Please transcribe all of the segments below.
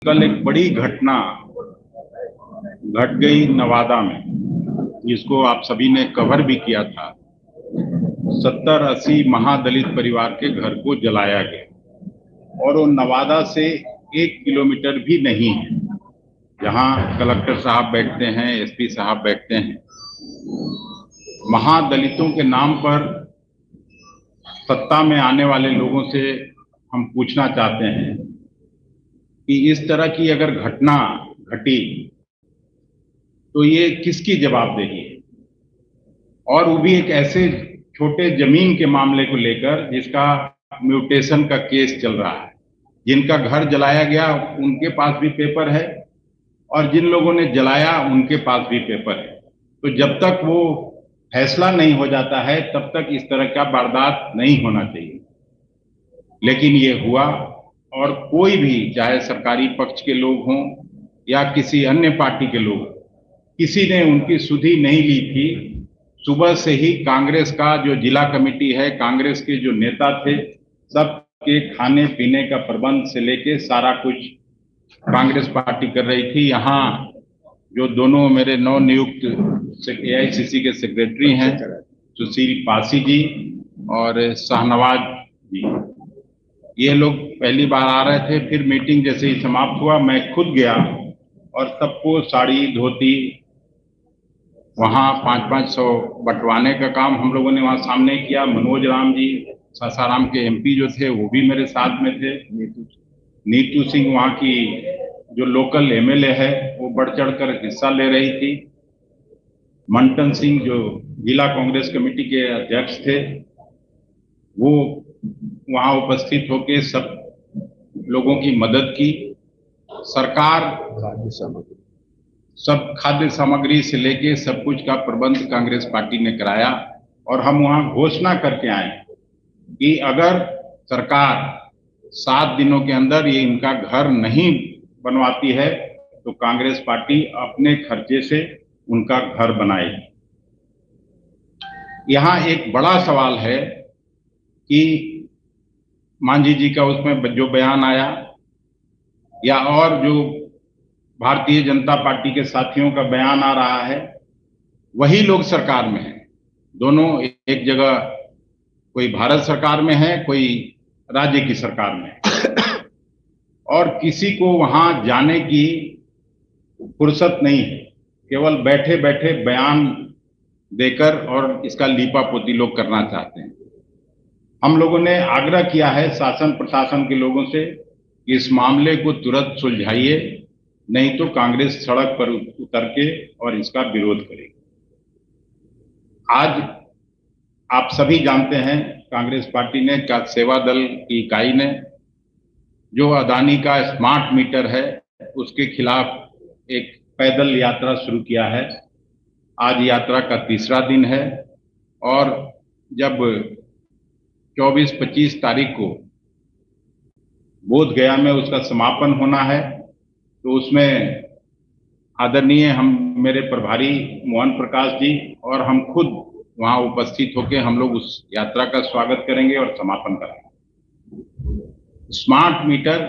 कल एक बड़ी घटना घट गई नवादा में, जिसको आप सभी ने कवर भी किया था। 70-80 महादलित परिवार के घर को जलाया गया और वो नवादा से 1 किलोमीटर भी नहीं है, जहां कलेक्टर साहब बैठते हैं, एसपी साहब बैठते हैं। महादलितों के नाम पर सत्ता में आने वाले लोगों से हम पूछना चाहते हैं कि इस तरह की अगर घटना घटी तो ये किसकी जवाबदेही है, और वो भी एक ऐसे छोटे जमीन के मामले को लेकर जिसका म्यूटेशन का केस चल रहा है। जिनका घर जलाया गया उनके पास भी पेपर है और जिन लोगों ने जलाया उनके पास भी पेपर है। तो जब तक वो फैसला नहीं हो जाता है तब तक इस तरह का वारदात नहीं होना चाहिए, लेकिन ये हुआ। और कोई भी, चाहे सरकारी पक्ष के लोग हों या किसी अन्य पार्टी के लोग, किसी ने उनकी सुधि नहीं ली थी। सुबह से ही कांग्रेस का जो जिला कमेटी है, कांग्रेस के जो नेता थे, सबके खाने पीने का प्रबंध से लेके सारा कुछ कांग्रेस पार्टी कर रही थी। यहाँ जो दोनों मेरे नव नियुक्त एआईसीसी के सेक्रेटरी हैं, सुशील पासी जी और शाहनवाज जी, ये लोग पहली बार आ रहे थे। फिर मीटिंग जैसे ही समाप्त हुआ, मैं खुद गया और सबको साड़ी धोती वहाँ 500-500 बंटवाने का काम हम लोगों ने वहाँ सामने किया। मनोज राम जी, सासाराम के एमपी जो थे, वो भी मेरे साथ में थे। नीतू सिंह वहाँ की जो लोकल एमएलए है, वो बढ़ चढ़कर हिस्सा ले रही थी। मंटन सिंह जो जिला कांग्रेस कमेटी के अध्यक्ष थे, वो वहाँ उपस्थित होकर सब लोगों की मदद की। सरकार सब खाद्य सामग्री से लेके सब कुछ का प्रबंध कांग्रेस पार्टी ने कराया और हम वहां घोषणा करके आए कि अगर सरकार 7 दिनों के अंदर ये इनका घर नहीं बनवाती है तो कांग्रेस पार्टी अपने खर्चे से उनका घर बनाएगी। यहाँ एक बड़ा सवाल है कि मांझी जी का उसमें जो बयान आया, या और जो भारतीय जनता पार्टी के साथियों का बयान आ रहा है, वही लोग सरकार में हैं। दोनों एक जगह, कोई भारत सरकार में है, कोई राज्य की सरकार में है, और किसी को वहां जाने की फुर्सत नहीं है। केवल बैठे बैठे बयान देकर और इसका लीपापोती लोग करना चाहते हैं। हम लोगों ने आग्रह किया है शासन प्रशासन के लोगों से कि इस मामले को तुरंत सुलझाइए, नहीं तो कांग्रेस सड़क पर उतर के और इसका विरोध करेगी। आज आप सभी जानते हैं, कांग्रेस पार्टी ने, का सेवा दल की इकाई ने जो अदानी का स्मार्ट मीटर है उसके खिलाफ एक पैदल यात्रा शुरू किया है। आज यात्रा का तीसरा दिन है और जब 24-25 तारीख को बोध गया में उसका समापन होना है, तो उसमें आदरणीय हम मेरे प्रभारी मोहन प्रकाश जी और हम खुद वहां उपस्थित होकर हम लोग उस यात्रा का स्वागत करेंगे और समापन करेंगे। स्मार्ट मीटर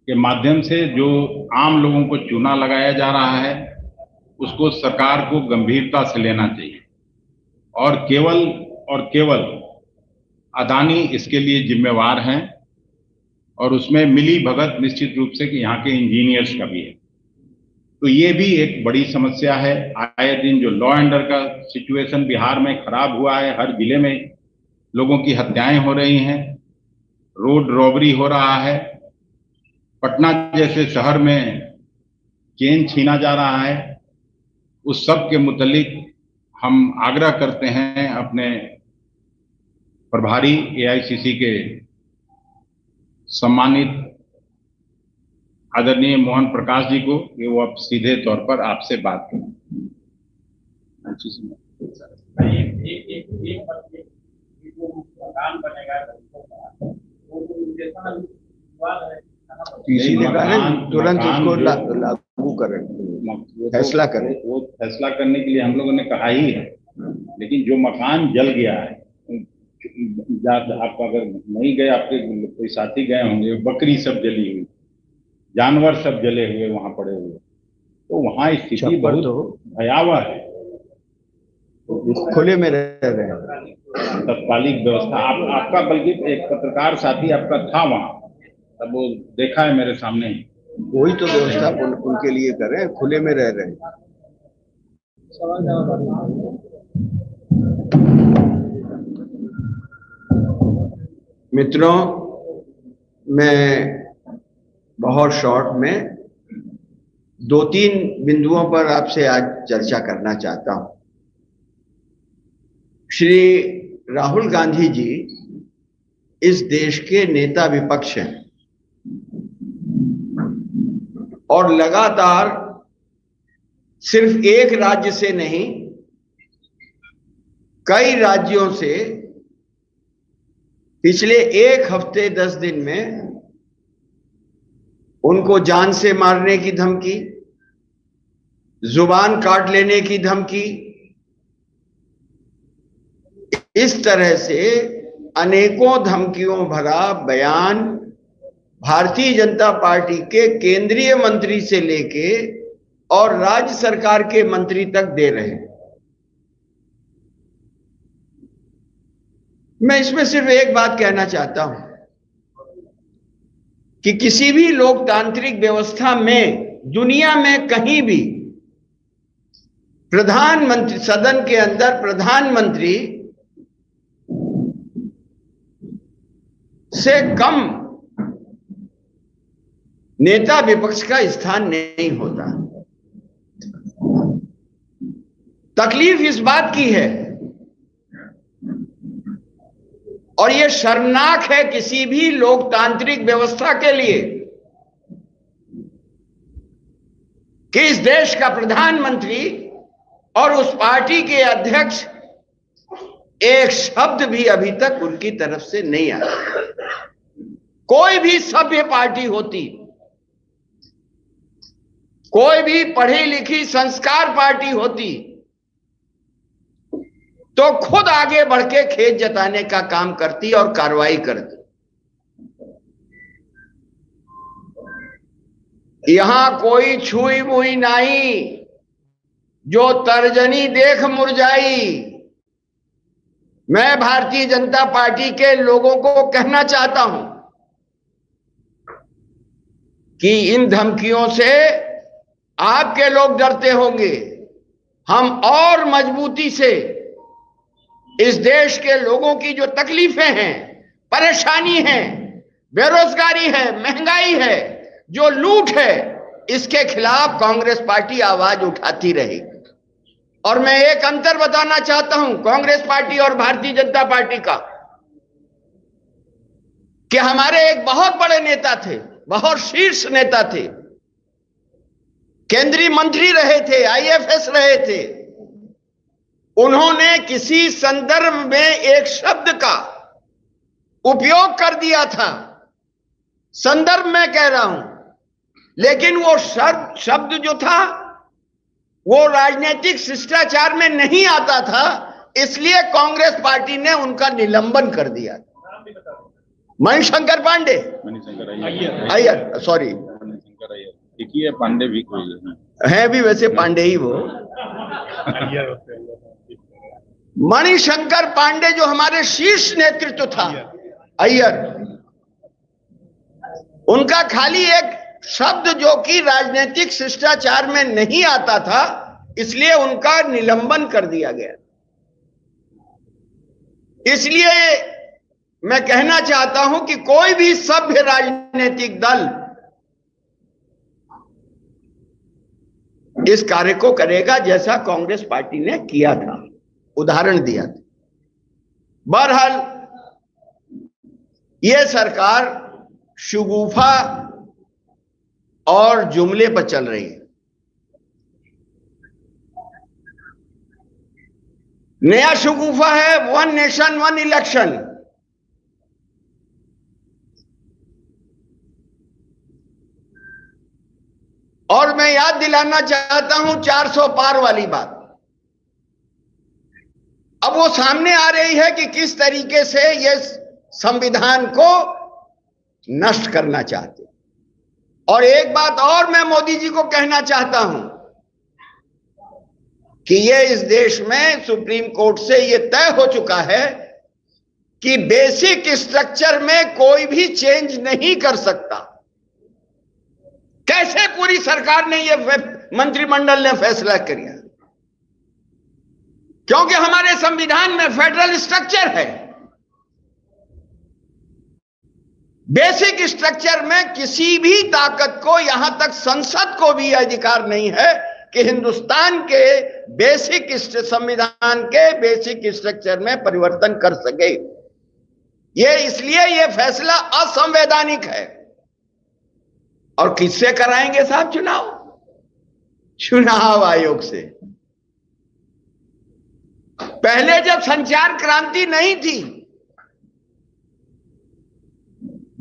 के माध्यम से जो आम लोगों को चूना लगाया जा रहा है, उसको सरकार को गंभीरता से लेना चाहिए और केवल अदानी इसके लिए जिम्मेवार हैं, और उसमें मिली भगत निश्चित रूप से कि यहाँ के इंजीनियर्स का भी है। तो ये भी एक बड़ी समस्या है। आए दिन जो लॉ एंड ऑर्डर का सिचुएशन बिहार में खराब हुआ है, हर जिले में लोगों की हत्याएं हो रही हैं, रोड रॉबरी हो रहा है, पटना जैसे शहर में चेन छीना जा रहा है। उस सब के मुतालिक हम आग्रह करते हैं अपने प्रभारी एआईसीसी के सम्मानित आदरणीय मोहन प्रकाश जी को कि वो अब सीधे तौर पर आपसे बात करें। इसीलिए तुरंत उसको लागू करें, फैसला करें। वो फैसला करने के लिए हम लोगों ने कहा ही है, लेकिन जो मकान जल गया है, आप अगर नहीं गए, आपके कोई साथी गए होंगे, बकरी सब जली हुई, जानवर सब जले हुए वहां पड़े हुए, तो वहां स्थिति छप्पर बहुत तो भयावह है। खुले में रह रहे हैं। तत्कालिक व्यवस्था आपका बल्कि एक पत्रकार साथी आपका था वहां, तब वो देखा है मेरे सामने ही। वही तो व्यवस्था उनके लिए कर रहे हैं, खुले में रह रहे हैं। मित्रों, मैं बहुत शॉर्ट में 2-3 बिंदुओं पर आपसे आज चर्चा करना चाहता हूं। श्री राहुल गांधी जी इस देश के नेता विपक्ष हैं और लगातार सिर्फ एक राज्य से नहीं, कई राज्यों से पिछले 1 हफ्ते 10 दिन में उनको जान से मारने की धमकी, जुबान काट लेने की धमकी, इस तरह से अनेकों धमकियों भरा बयान भारतीय जनता पार्टी के केंद्रीय मंत्री से लेके और राज्य सरकार के मंत्री तक दे रहे हैं। मैं इसमें सिर्फ एक बात कहना चाहता हूं कि किसी भी लोकतांत्रिक व्यवस्था में दुनिया में कहीं भी प्रधानमंत्री, सदन के अंदर प्रधानमंत्री से कम नेता विपक्ष का स्थान नहीं होता। तकलीफ इस बात की है और यह शर्मनाक है किसी भी लोकतांत्रिक व्यवस्था के लिए कि इस देश का प्रधानमंत्री और उस पार्टी के अध्यक्ष एक शब्द भी अभी तक उनकी तरफ से नहीं आया। कोई भी सभ्य पार्टी होती, कोई भी पढ़ी लिखी संस्कार पार्टी होती तो खुद आगे बढ़ के खेत जताने का काम करती और कार्रवाई करती। यहां कोई छुई मुई नहीं, जो तर्जनी देख मुरझाई। मैं भारतीय जनता पार्टी के लोगों को कहना चाहता हूं कि इन धमकियों से आपके लोग डरते होंगे, हम और मजबूती से इस देश के लोगों की जो तकलीफें हैं, परेशानी है, बेरोजगारी है, महंगाई है, जो लूट है, इसके खिलाफ कांग्रेस पार्टी आवाज उठाती रहेगी। और मैं एक अंतर बताना चाहता हूं कांग्रेस पार्टी और भारतीय जनता पार्टी का, कि हमारे एक बहुत बड़े नेता थे, बहुत शीर्ष नेता थे, केंद्रीय मंत्री रहे थे, आईएफएस रहे थे। उन्होंने किसी संदर्भ में एक शब्द का उपयोग कर दिया था, संदर्भ में कह रहा हूं, लेकिन वो शब्द जो था वो राजनीतिक शिष्टाचार में नहीं आता था, इसलिए कांग्रेस पार्टी ने उनका निलंबन कर दिया। मणिशंकर पांडे, अय्यर, सॉरी, एक ही है, पांडे भी कोई है भी, वैसे पांडे ही वो। मणिशंकर पांडे जो हमारे शीर्ष नेतृत्व था, अय्यर, उनका खाली एक शब्द जो कि राजनीतिक शिष्टाचार में नहीं आता था, इसलिए उनका निलंबन कर दिया गया। इसलिए मैं कहना चाहता हूं कि कोई भी सभ्य राजनीतिक दल इस कार्य को करेगा जैसा कांग्रेस पार्टी ने किया था, उदाहरण दिया था। बहरहाल यह सरकार शगुफा और जुमले पर चल रही है। नया शगुफा है 1 नेशन 1 इलेक्शन। और मैं याद दिलाना चाहता हूं 400 पार वाली बात। अब वो सामने आ रही है कि किस तरीके से ये संविधान को नष्ट करना चाहते। और एक बात और मैं मोदी जी को कहना चाहता हूं कि ये इस देश में सुप्रीम कोर्ट से ये तय हो चुका है कि बेसिक स्ट्रक्चर में कोई भी चेंज नहीं कर सकता। कैसे पूरी सरकार ने ये मंत्रिमंडल ने फैसला किया? क्योंकि हमारे संविधान में फेडरल स्ट्रक्चर है। बेसिक स्ट्रक्चर में किसी भी ताकत को, यहां तक संसद को भी अधिकार नहीं है कि हिंदुस्तान के बेसिक संविधान के बेसिक स्ट्रक्चर में परिवर्तन कर सके। ये इसलिए ये फैसला असंवैधानिक है। और किससे कराएंगे साहब चुनाव? चुनाव आयोग से। पहले जब संचार क्रांति नहीं थी,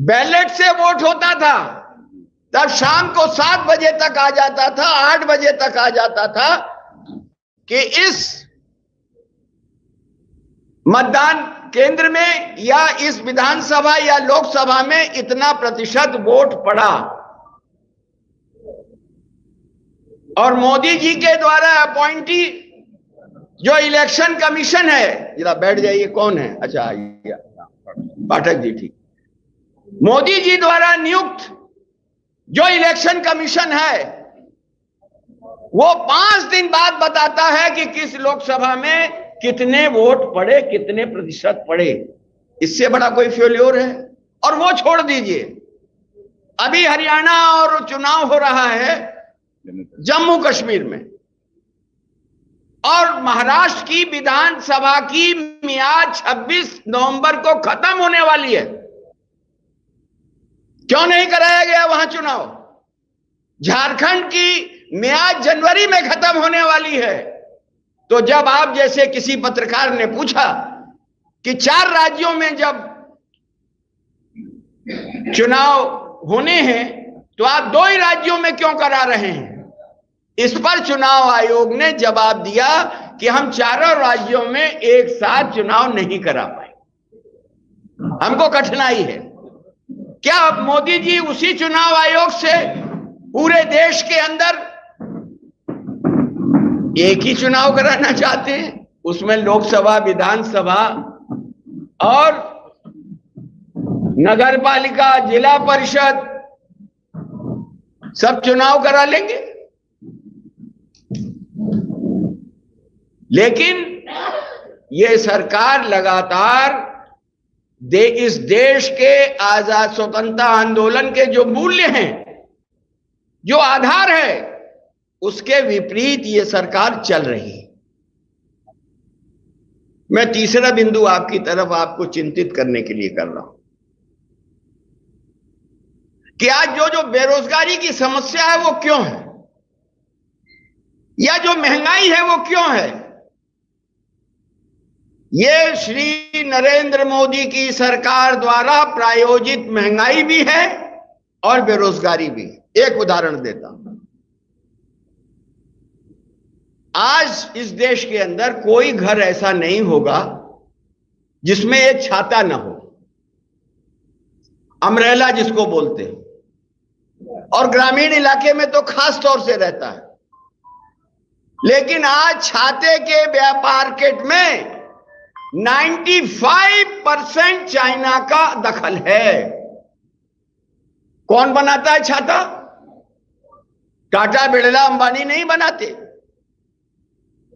बैलेट से वोट होता था, तब शाम को 7 बजे तक आ जाता था, 8 बजे तक आ जाता था कि इस मतदान केंद्र में या इस विधानसभा या लोकसभा में इतना प्रतिशत वोट पड़ा। और मोदी जी के द्वारा अपॉइंटी जो इलेक्शन कमीशन है, जरा बैठ जाइए, कौन है? अच्छा आइए, पाठक जी, ठीक। मोदी जी द्वारा नियुक्त जो इलेक्शन कमीशन है वो 5 दिन बाद बताता है कि किस लोकसभा में कितने वोट पड़े, कितने प्रतिशत पड़े। इससे बड़ा कोई फेल्योर है? और वो छोड़ दीजिए, अभी हरियाणा और चुनाव हो रहा है जम्मू कश्मीर में, और महाराष्ट्र की विधानसभा की मियाद 26 नवंबर को खत्म होने वाली है। क्यों नहीं कराया गया वहां चुनाव? झारखंड की मियाद जनवरी में खत्म होने वाली है। तो जब आप जैसे किसी पत्रकार ने पूछा कि 4 राज्यों में जब चुनाव होने हैं तो आप 2 ही राज्यों में क्यों करा रहे हैं? इस पर चुनाव आयोग ने जवाब दिया कि हम 4 राज्यों में एक साथ चुनाव नहीं करा पाए, हमको कठिनाई है। क्या अब मोदी जी उसी चुनाव आयोग से पूरे देश के अंदर एक ही चुनाव कराना चाहते हैं? उसमें लोकसभा, विधानसभा और नगर पालिका, जिला परिषद सब चुनाव करा लेंगे। लेकिन ये सरकार लगातार इस देश के आजाद स्वतंत्रता आंदोलन के जो मूल्य हैं, जो आधार है, उसके विपरीत ये सरकार चल रही है। मैं तीसरा बिंदु आपकी तरफ आपको चिंतित करने के लिए कर रहा हूं कि आज जो बेरोजगारी की समस्या है वो क्यों है, या जो महंगाई है वो क्यों है? ये श्री नरेंद्र मोदी की सरकार द्वारा प्रायोजित महंगाई भी है और बेरोजगारी भी। एक उदाहरण देता हूं। आज इस देश के अंदर कोई घर ऐसा नहीं होगा जिसमें एक छाता ना हो, अम्ब्रेला जिसको बोलते हैं, और ग्रामीण इलाके में तो खास तौर से रहता है। लेकिन आज छाते के मार्केट में 95% चाइना का दखल है। कौन बनाता है छाता? टाटा, बिरला, अंबानी नहीं बनाते।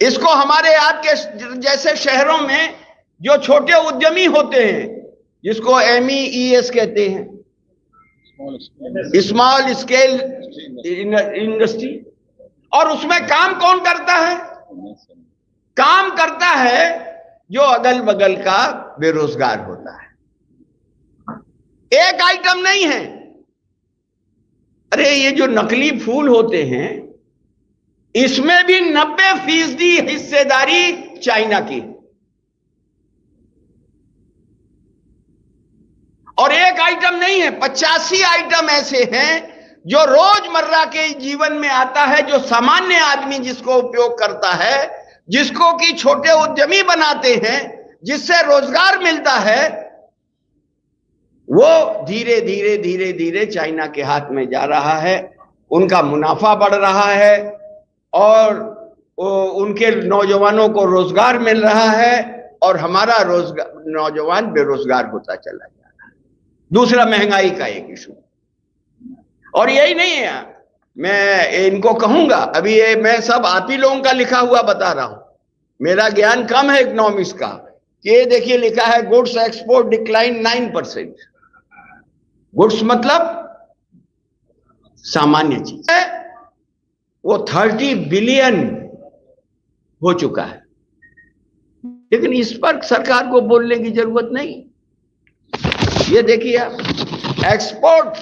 इसको हमारे आपके जैसे शहरों में जो छोटे उद्यमी होते हैं, जिसको MEES कहते हैं, स्मॉल स्केल इंडस्ट्री, और उसमें काम कौन करता है? काम करता है जो अगल बगल का बेरोजगार होता है। एक आइटम नहीं है। अरे ये जो नकली फूल होते हैं, इसमें भी 90% हिस्सेदारी चाइना की। और एक आइटम नहीं है, 85 आइटम ऐसे हैं जो रोजमर्रा के जीवन में आता है, जो सामान्य आदमी जिसको उपयोग करता है, जिसको कि छोटे उद्यमी बनाते हैं, जिससे रोजगार मिलता है, वो धीरे धीरे धीरे धीरे चाइना के हाथ में जा रहा है, उनका मुनाफा बढ़ रहा है और उनके नौजवानों को रोजगार मिल रहा है और हमारा नौजवान बेरोजगार होता चला जा रहा है। दूसरा, महंगाई का एक इशू। और यही नहीं है, मैं इनको कहूंगा, अभी ये मैं सब आप ही लोगों का लिखा हुआ बता रहा हूं, मेरा ज्ञान कम है इकोनॉमिक्स का। ये देखिए लिखा है गुड्स एक्सपोर्ट डिक्लाइन 9%। गुड्स मतलब सामान्य चीज है, वो 30 बिलियन हो चुका है, लेकिन इस पर सरकार को बोलने की जरूरत नहीं। ये देखिए आप, एक्सपोर्ट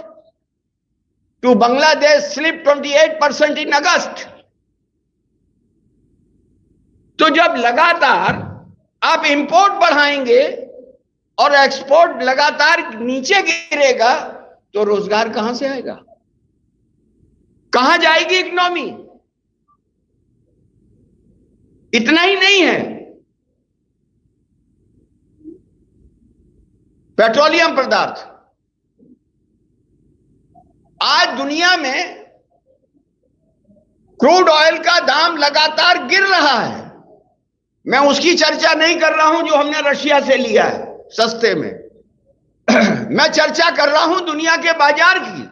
टू बांग्लादेश स्लिप 28% इन अगस्त। तो जब लगातार आप इंपोर्ट बढ़ाएंगे और एक्सपोर्ट लगातार नीचे गिरेगा तो रोजगार कहां से आएगा, कहां जाएगी इकोनॉमी? इतना ही नहीं है, पेट्रोलियम पदार्थ आज दुनिया में क्रूड ऑयल का दाम लगातार गिर रहा है। मैं उसकी चर्चा नहीं कर रहा हूं जो हमने रशिया से लिया है सस्ते में मैं चर्चा कर रहा हूं दुनिया के बाजार की।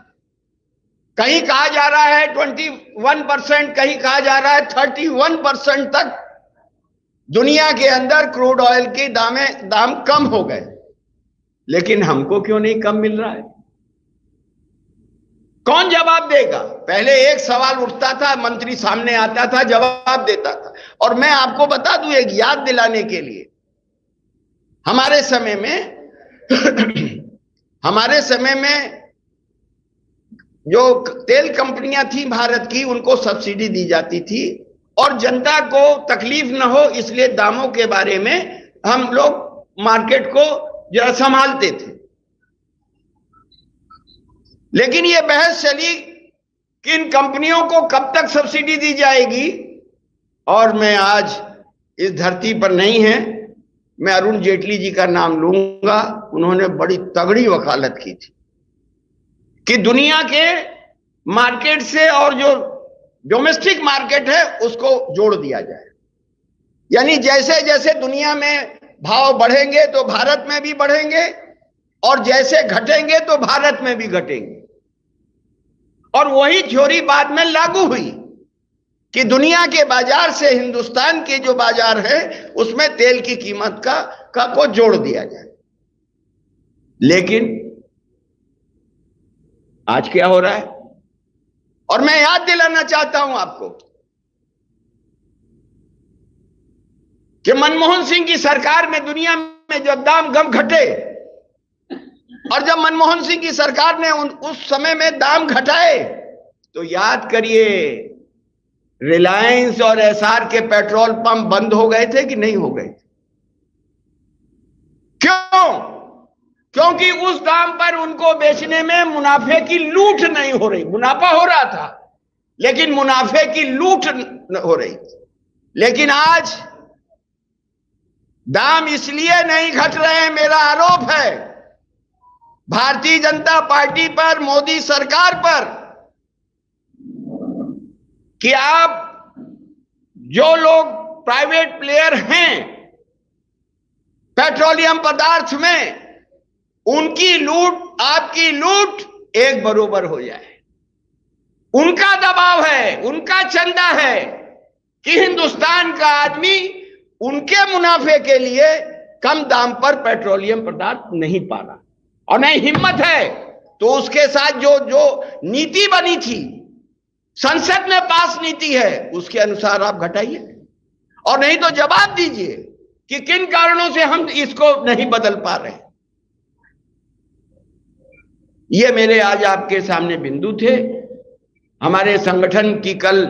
कहीं कहा जा रहा है 21%, कहीं कहा जा रहा है 31% तक दुनिया के अंदर क्रूड ऑयल के दाम कम हो गए, लेकिन हमको क्यों नहीं कम मिल रहा है? कौन जवाब देगा? पहले एक सवाल उठता था, मंत्री सामने आता था, जवाब देता था। और मैं आपको बता दूं, एक याद दिलाने के लिए, हमारे समय में जो तेल कंपनियां थी भारत की, उनको सब्सिडी दी जाती थी और जनता को तकलीफ न हो इसलिए दामों के बारे में हम लोग मार्केट को जरा संभालते थे। लेकिन ये बहस चली कि इन कंपनियों को कब तक सब्सिडी दी जाएगी। और मैं आज इस धरती पर नहीं है, मैं अरुण जेटली जी का नाम लूंगा, उन्होंने बड़ी तगड़ी वकालत की थी कि दुनिया के मार्केट से और जो डोमेस्टिक मार्केट है उसको जोड़ दिया जाए। यानी जैसे जैसे दुनिया में भाव बढ़ेंगे तो भारत में भी बढ़ेंगे और जैसे घटेंगे तो भारत में भी घटेंगे। और वही थ्योरी बाद में लागू हुई कि दुनिया के बाजार से हिंदुस्तान के जो बाजार है उसमें तेल की कीमत को जोड़ दिया जाए। लेकिन आज क्या हो रहा है? और मैं याद दिलाना चाहता हूं आपको कि मनमोहन सिंह की सरकार में दुनिया में जब दाम कम घटे और जब मनमोहन सिंह की सरकार ने उस समय में दाम घटाए तो याद करिए रिलायंस और एसआर के पेट्रोल पंप बंद हो गए थे कि नहीं हो गए थे? क्यों? क्योंकि उस दाम पर उनको बेचने में मुनाफे की लूट नहीं हो रही। मुनाफा हो रहा था लेकिन मुनाफे की लूट हो रही थी। लेकिन आज दाम इसलिए नहीं घट रहे हैं, मेरा आरोप है भारतीय जनता पार्टी पर, मोदी सरकार पर, कि आप जो लोग प्राइवेट प्लेयर हैं पेट्रोलियम पदार्थ में, उनकी लूट आपकी लूट एक बरोबर हो जाए। उनका दबाव है, उनका चंदा है कि हिंदुस्तान का आदमी उनके मुनाफे के लिए कम दाम पर पेट्रोलियम पदार्थ नहीं पा रहा और नहीं हिम्मत है। तो उसके साथ जो नीति बनी थी, संसद में पास नीति है, उसके अनुसार आप घटाइए और नहीं तो जवाब दीजिए कि किन कारणों से हम इसको नहीं बदल पा रहे। ये मेरे आज आपके सामने बिंदु थे। हमारे संगठन की कल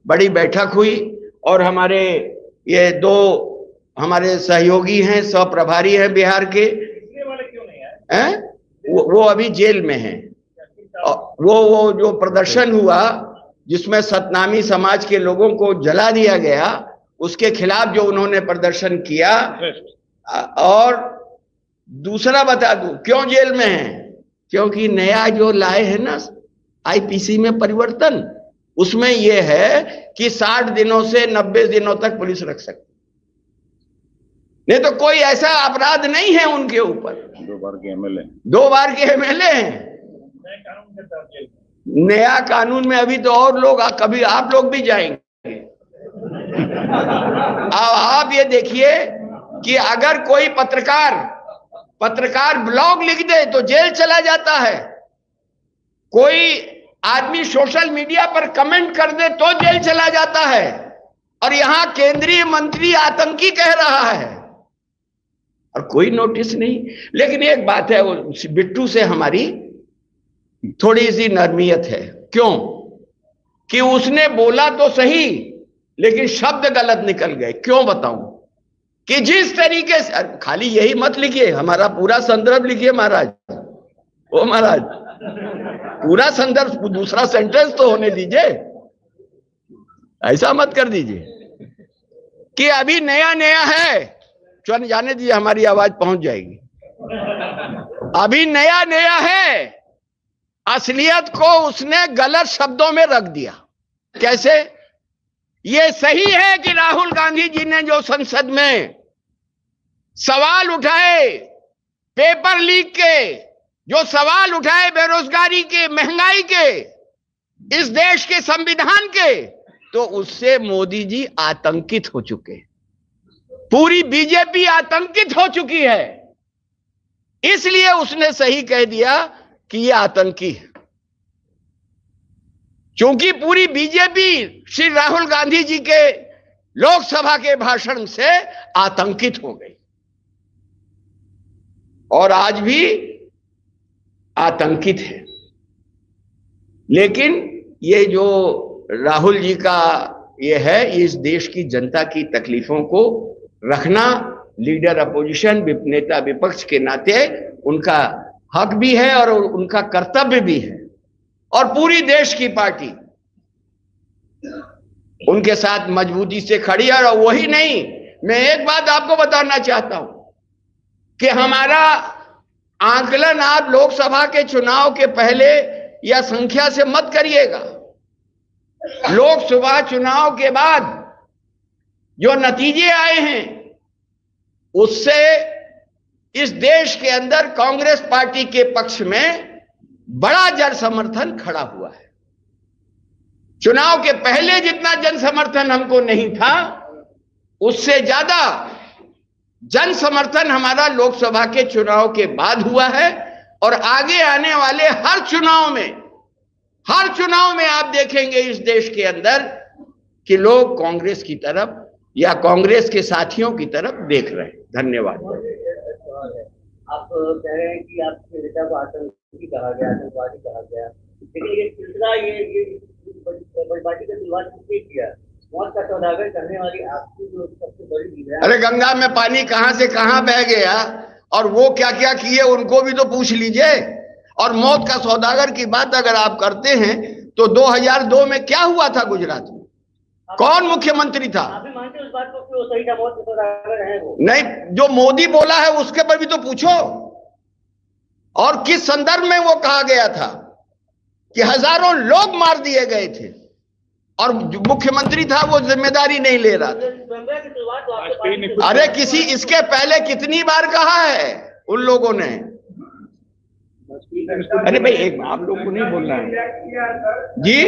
बड़ी बैठक हुई और हमारे ये दो हमारे सहयोगी हैं, सह प्रभारी हैं बिहार के, वो अभी जेल में हैं। वो जो प्रदर्शन हुआ जिसमें सतनामी समाज के लोगों को जला दिया गया, उसके खिलाफ जो उन्होंने प्रदर्शन किया। और दूसरा बता दूं क्यों जेल में हैं, क्योंकि नया जो लाए हैं ना आईपीसी में परिवर्तन, उसमें यह है कि 60 दिनों से 90 दिनों तक पुलिस रख सकती, नहीं तो कोई ऐसा अपराध नहीं है उनके ऊपर। 2 बार के एमएलए, 2 बार के एमएलए हैं। नया कानून में अभी तो और लोग, कभी आप लोग भी जाएंगे। अब आप ये देखिए कि अगर कोई पत्रकार ब्लॉग लिख दे तो जेल चला जाता है, कोई आदमी सोशल मीडिया पर कमेंट कर दे तो जेल चला जाता है, और यहां केंद्रीय मंत्री आतंकी कह रहा है और कोई नोटिस नहीं। लेकिन एक बात है, वो बिट्टू से हमारी थोड़ी सी नरमियत है। क्यों? कि उसने बोला तो सही लेकिन शब्द गलत निकल गए। क्यों बताऊं? कि जिस तरीके से, खाली यही मत लिखिए, हमारा पूरा संदर्भ लिखिए महाराज। ओ महाराज, पूरा संदर्भ, दूसरा सेंटेंस तो होने दीजिए, ऐसा मत कर दीजिए कि अभी नया नया है। चल जाने दीजिए, हमारी आवाज पहुंच जाएगी। अभी नया नया है, असलियत को उसने गलत शब्दों में रख दिया। कैसे? ये सही है कि राहुल गांधी जी ने जो संसद में सवाल उठाए, पेपर लीक के जो सवाल उठाए, बेरोजगारी के, महंगाई के, इस देश के संविधान के, तो उससे मोदी जी आतंकित हो चुके, पूरी बीजेपी आतंकित हो चुकी है। इसलिए उसने सही कह दिया कि ये आतंकी है, क्योंकि पूरी बीजेपी श्री राहुल गांधी जी के लोकसभा के भाषण से आतंकित हो गई और आज भी आतंकित है। लेकिन ये जो राहुल जी का ये है, इस देश की जनता की तकलीफों को रखना लीडर अपोजिशन, नेता विपक्ष के नाते उनका हक भी है और उनका कर्तव्य भी है, और पूरी देश की पार्टी उनके साथ मजबूती से खड़ी है। और वही नहीं, मैं एक बात आपको बताना चाहता हूं कि हमारा आकलन आप लोकसभा के चुनाव के पहले या संख्या से मत करिएगा। लोकसभा चुनाव के बाद जो नतीजे आए हैं, उससे इस देश के अंदर कांग्रेस पार्टी के पक्ष में बड़ा जन समर्थन खड़ा हुआ है। चुनाव के पहले जितना जन समर्थन हमको नहीं था, उससे ज्यादा जन समर्थन हमारा लोकसभा के चुनाव के बाद हुआ है। और आगे आने वाले हर चुनाव में आप देखेंगे इस देश के अंदर कि लोग कांग्रेस की तरफ या कांग्रेस के साथियों की तरफ देख रहे हैं। धन्यवाद। आप कह रहे हैं कि आपके नेता को आतंकी कहा गया, आतंकवादी कहा गया, लेकिन ये सिलसिला ये पार्टी का शुरुआत किसने किया? मौत का सौदागर करने वाली आपकी जो सबसे बड़ी लीडर है। अरे गंगा में पानी कहां से कहां बह गया और वो क्या क्या किए उनको भी तो पूछ लीजिए। और मौत का सौदागर की बात अगर आप करते हैं तो 2002 में क्या हुआ था गुजरात में? कौन मुख्यमंत्री था? आप भी मानते उस बात को कि वो सही था, मौत का सौदागर है वो? नहीं, जो मोदी बोला है उसके पर भी तो पूछो। और किस संदर्भ में वो कहा गया था कि हजारों लोग मार दिए गए थे और जो मुख्यमंत्री था वो जिम्मेदारी नहीं ले रहा था। अरे किसी इसके पहले कितनी बार कहा है उन लोगों ने। अरे भाई एक आप लोग को नहीं बोलना है जी।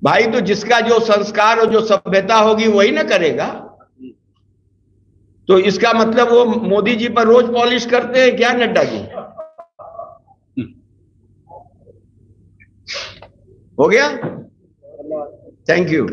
भाई तो जिसका जो संस्कार और जो सभ्यता होगी वही ना करेगा। तो इसका मतलब वो मोदी जी पर रोज पॉलिश करते हैं क्या नड्डा जी? हो गया। Thank you.